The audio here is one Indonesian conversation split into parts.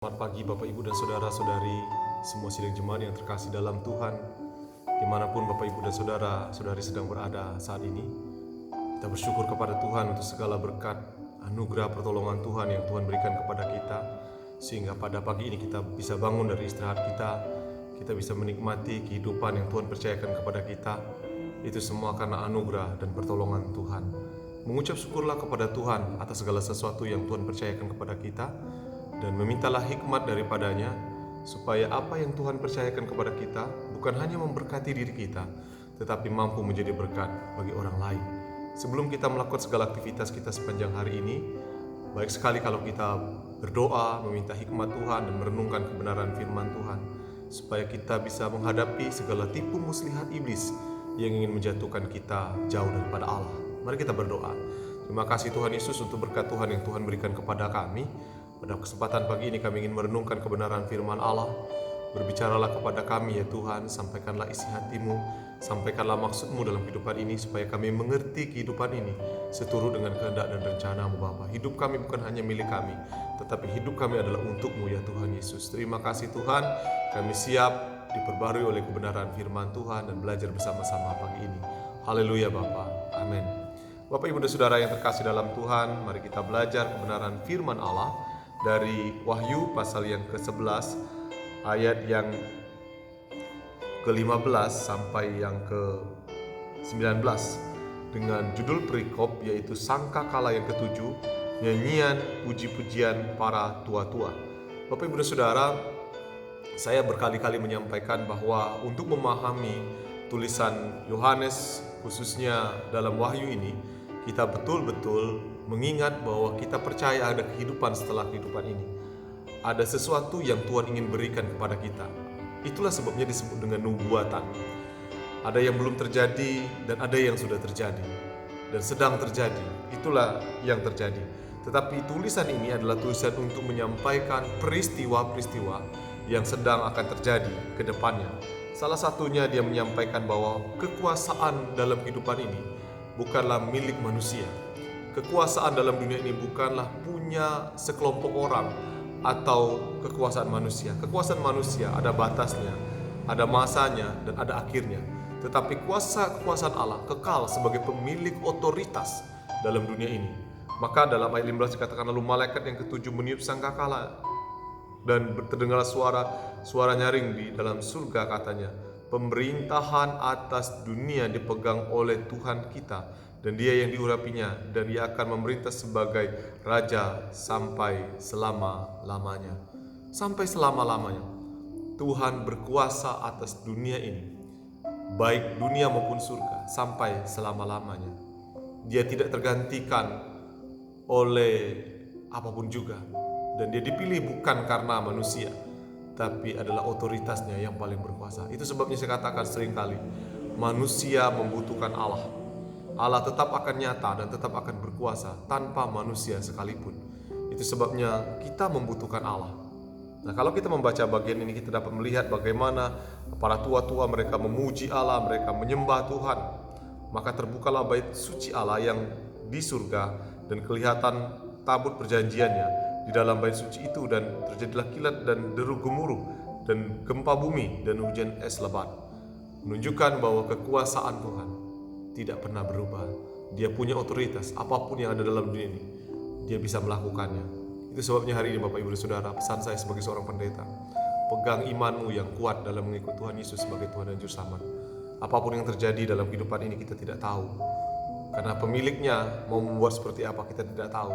Selamat pagi Bapak Ibu dan Saudara-saudari, semua sidang jemaat yang terkasih dalam Tuhan, dimanapun Bapak Ibu dan Saudara-saudari sedang berada saat ini. Kita bersyukur kepada Tuhan untuk segala berkat, anugerah pertolongan Tuhan yang Tuhan berikan kepada kita, sehingga pada pagi ini kita bisa bangun dari istirahat kita bisa menikmati kehidupan yang Tuhan percayakan kepada kita. Itu semua karena anugerah dan pertolongan Tuhan. Mengucap syukurlah kepada Tuhan atas segala sesuatu yang Tuhan percayakan kepada kita, dan memintalah hikmat daripadanya, supaya apa yang Tuhan percayakan kepada kita bukan hanya memberkati diri kita, tetapi mampu menjadi berkat bagi orang lain. Sebelum kita melakukan segala aktivitas kita sepanjang hari ini, baik sekali kalau kita berdoa, meminta hikmat Tuhan dan merenungkan kebenaran firman Tuhan, supaya kita bisa menghadapi segala tipu muslihat iblis yang ingin menjatuhkan kita jauh daripada Allah. Mari kita berdoa. Terima kasih Tuhan Yesus untuk berkat Tuhan yang Tuhan berikan kepada kami. Pada kesempatan pagi ini kami ingin merenungkan kebenaran firman Allah. Berbicaralah kepada kami ya Tuhan, sampaikanlah isi hati-Mu, sampaikanlah maksud-Mu dalam kehidupan ini, supaya kami mengerti kehidupan ini seturut dengan kehendak dan rencana-Mu Bapa. Hidup kami bukan hanya milik kami, tetapi hidup kami adalah untuk-Mu ya Tuhan Yesus. Terima kasih Tuhan, kami siap diperbarui oleh kebenaran firman Tuhan dan belajar bersama-sama pagi ini. Haleluya Bapa, amin. Bapak Ibu dan Saudara yang terkasih dalam Tuhan, mari kita belajar kebenaran firman Allah dari Wahyu pasal yang ke-11 ayat yang ke-15 sampai yang ke-19 dengan judul perikop yaitu Sangkakala yang ke-7, nyanyian puji-pujian para tua-tua. Bapak Ibu dan Saudara, saya berkali-kali menyampaikan bahwa untuk memahami tulisan Yohanes khususnya dalam Wahyu ini, kita betul-betul mengingat bahwa kita percaya ada kehidupan setelah kehidupan ini. Ada sesuatu yang Tuhan ingin berikan kepada kita. Itulah sebabnya disebut dengan nubuatan. Ada yang belum terjadi dan ada yang sudah terjadi dan sedang terjadi. Itulah yang terjadi. Tetapi tulisan ini adalah tulisan untuk menyampaikan peristiwa-peristiwa yang sedang akan terjadi ke depannya. Salah satunya dia menyampaikan bahwa kekuasaan dalam kehidupan ini bukanlah milik manusia. Kekuasaan dalam dunia ini bukanlah punya sekelompok orang atau kekuasaan manusia. Kekuasaan manusia ada batasnya, ada masanya, dan ada akhirnya. Tetapi kekuasaan Allah kekal sebagai pemilik otoritas dalam dunia ini. Maka dalam ayat 15 dikatakan, lalu malaikat yang ketujuh meniup sangkakala, dan terdengarlah suara nyaring di dalam surga, katanya, pemerintahan atas dunia dipegang oleh Tuhan kita, dan Dia yang diurapinya, dan Dia akan memerintah sebagai Raja sampai selama-lamanya. Sampai selama-lamanya Tuhan berkuasa atas dunia ini, baik dunia maupun surga, sampai selama-lamanya. Dia tidak tergantikan oleh apapun juga, dan Dia dipilih bukan karena manusia, tapi adalah otoritasnya yang paling berkuasa. Itu sebabnya saya katakan seringkali, manusia membutuhkan Allah. Allah tetap akan nyata dan tetap akan berkuasa tanpa manusia sekalipun. Itu sebabnya kita membutuhkan Allah. Nah, kalau kita membaca bagian ini, kita dapat melihat bagaimana para tua-tua mereka memuji Allah, mereka menyembah Tuhan. Maka terbukalah bait suci Allah yang di surga, dan kelihatan tabut perjanjiannya di dalam bait suci itu, dan terjadilah kilat dan deru gemuruh dan gempa bumi dan hujan es lebat, menunjukkan bahwa kekuasaan Tuhan tidak pernah berubah. Dia punya otoritas, apapun yang ada dalam dunia ini Dia bisa melakukannya. Itu sebabnya hari ini Bapak Ibu dan Saudara, pesan saya sebagai seorang pendeta, pegang imanmu yang kuat dalam mengikut Tuhan Yesus sebagai Tuhan dan Juru Selamat. Apapun yang terjadi dalam kehidupan ini kita tidak tahu, karena pemiliknya mau membuat seperti apa kita tidak tahu.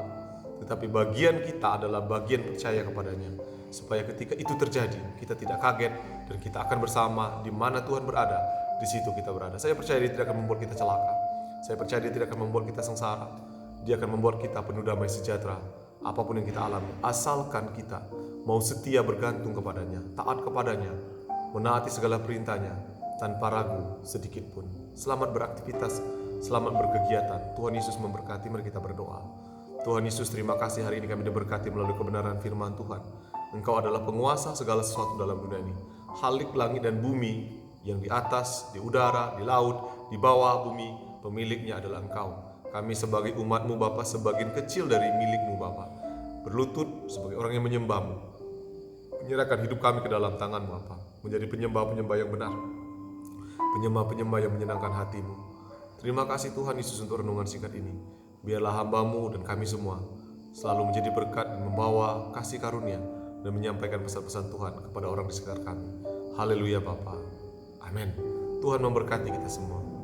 Tetapi bagian kita adalah bagian percaya kepadanya, supaya ketika itu terjadi kita tidak kaget, dan kita akan bersama di mana Tuhan berada, di situ kita berada. Saya percaya Dia tidak akan membuat kita celaka. Saya percaya Dia tidak akan membuat kita sengsara. Dia akan membuat kita penuh damai sejahtera apapun yang kita alami, asalkan kita mau setia bergantung kepadanya, taat kepadanya, menaati segala perintahnya tanpa ragu sedikit pun. Selamat beraktivitas, selamat berkegiatan. Tuhan Yesus memberkati. Mari kita berdoa. Tuhan Yesus, terima kasih hari ini kami diberkati melalui kebenaran firman Tuhan. Engkau adalah penguasa segala sesuatu dalam dunia ini. Halik langit dan bumi, yang di atas, di udara, di laut, di bawah bumi, pemiliknya adalah Engkau. Kami sebagai umat-Mu Bapa, sebagian kecil dari milik-Mu Bapa, berlutut sebagai orang yang menyembah-Mu. menyerahkan hidup kami ke dalam tangan-Mu Bapa, menjadi penyembah-penyembah yang benar, penyembah-penyembah yang menyenangkan hati-Mu. Terima kasih Tuhan Yesus untuk renungan singkat ini. Biarlah hamba-Mu dan kami semua selalu menjadi berkat dan membawa kasih karunia dan menyampaikan pesan-pesan Tuhan kepada orang di sekitar kami. Haleluya Bapa. Amin. Tuhan memberkati kita semua.